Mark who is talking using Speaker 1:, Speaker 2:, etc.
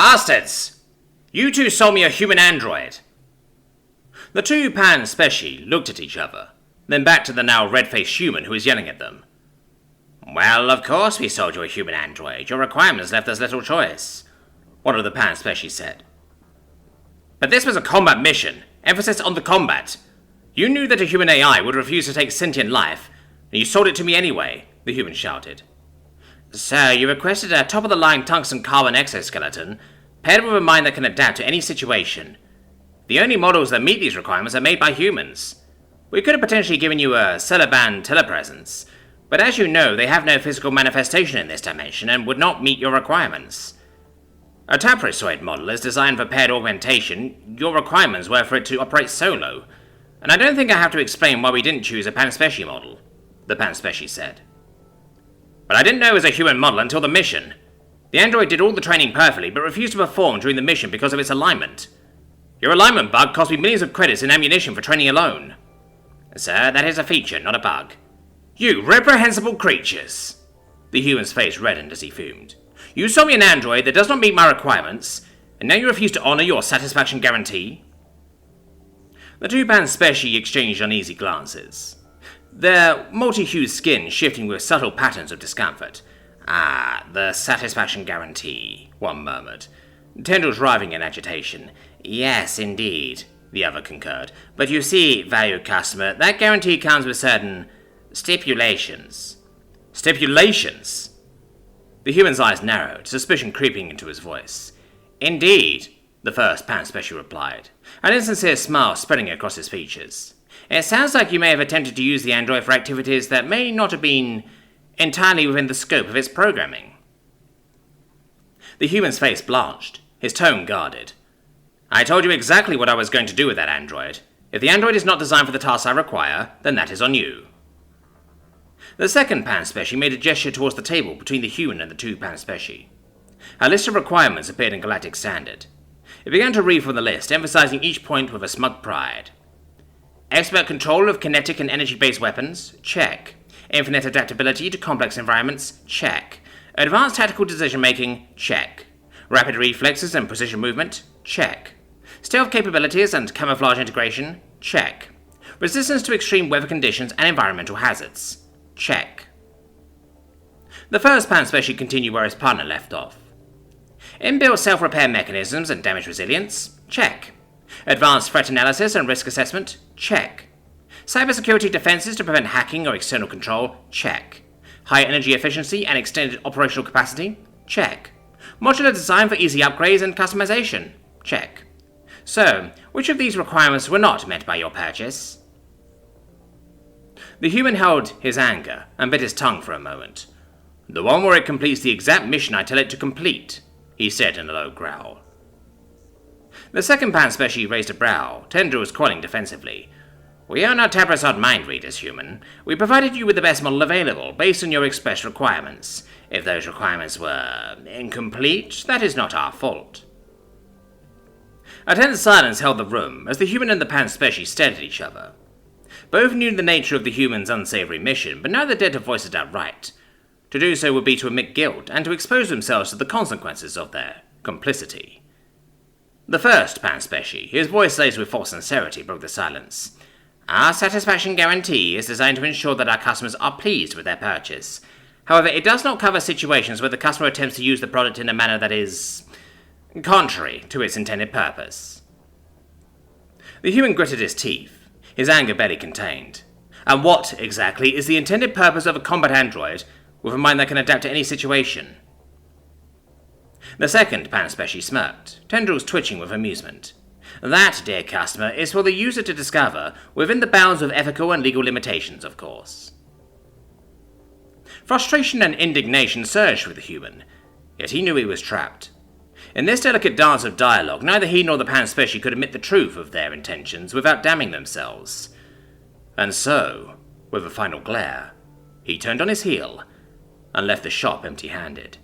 Speaker 1: Bastards! You two sold me a human android. The two pan specie looked at each other, then back to the now red-faced human who was yelling at them. Well, of course we sold you a human android. Your requirements left us little choice, one of the pan specie said. But this was a combat mission, emphasis on the combat. You knew that a human AI would refuse to take sentient life, and you sold it to me anyway, the human shouted. So, you requested a top-of-the-line tungsten carbon exoskeleton, paired with a mind that can adapt to any situation. The only models that meet these requirements are made by humans. We could have potentially given you a celiband telepresence, but as you know, they have no physical manifestation in this dimension and would not meet your requirements. A Taprosoid model is designed for paired augmentation. Your requirements were for it to operate solo, and I don't think I have to explain why we didn't choose a panspecie model, the panspecie said. But I didn't know it was a human model until the mission. The android did all the training perfectly, but refused to perform during the mission because of its alignment. Your alignment bug cost me millions of credits in ammunition for training alone. Sir, that is a feature, not a bug. You reprehensible creatures! The human's face reddened as he fumed. You sold me an android that does not meet my requirements, and now you refuse to honor your satisfaction guarantee? The two panspecie exchanged uneasy glances, their multi-hued skin shifting with subtle patterns of discomfort. Ah, the satisfaction guarantee, one murmured, tendrils writhing in agitation. Yes, indeed, the other concurred. But you see, valued customer, that guarantee comes with certain stipulations. Stipulations? The human's eyes narrowed, suspicion creeping into his voice. Indeed, the first panspecie replied, an insincere smile spreading across his features. It sounds like you may have attempted to use the android for activities that may not have been entirely within the scope of its programming. The human's face blanched, his tone guarded. I told you exactly what I was going to do with that android. If the android is not designed for the task I require, then that is on you. The second panspecie made a gesture towards the table between the human and the two panspecie. A list of requirements appeared in Galactic Standard. It began to read from the list, emphasizing each point with a smug pride. Expert control of kinetic and energy-based weapons? Check. Infinite adaptability to complex environments? Check. Advanced tactical decision-making? Check. Rapid reflexes and precision movement? Check. Stealth capabilities and camouflage integration? Check. Resistance to extreme weather conditions and environmental hazards? Check. The first panspecie continued where his partner left off. Inbuilt self-repair mechanisms and damage resilience? Check. Advanced threat analysis and risk assessment? Check. Cybersecurity defenses to prevent hacking or external control? Check. High energy efficiency and extended operational capacity? Check. Modular design for easy upgrades and customization? Check. So, which of these requirements were not met by your purchase? The human held his anger and bit his tongue for a moment. The one where it completes the exact mission I tell it to complete, he said in a low growl. The second panspecie raised a brow, tendrils coiling defensively. We are not Taprosod mind readers, human. We provided you with the best model available, based on your express requirements. If those requirements were incomplete, that is not our fault. A tense silence held the room as the human and the panspecie stared at each other. Both knew the nature of the human's unsavory mission, but neither dared to voice it outright. To do so would be to admit guilt and to expose themselves to the consequences of their complicity. The first panspecie, his voice laced with false sincerity, broke the silence. Our satisfaction guarantee is designed to ensure that our customers are pleased with their purchase. However, it does not cover situations where the customer attempts to use the product in a manner that is contrary to its intended purpose. The human gritted his teeth, his anger barely contained. And what, exactly, is the intended purpose of a combat android with a mind that can adapt to any situation? The second panspecie smirked, tendrils twitching with amusement. That, dear customer, is for the user to discover, within the bounds of ethical and legal limitations, of course. Frustration and indignation surged through the human, yet he knew he was trapped. In this delicate dance of dialogue, neither he nor the panspecie could admit the truth of their intentions without damning themselves. And so, with a final glare, he turned on his heel and left the shop empty-handed.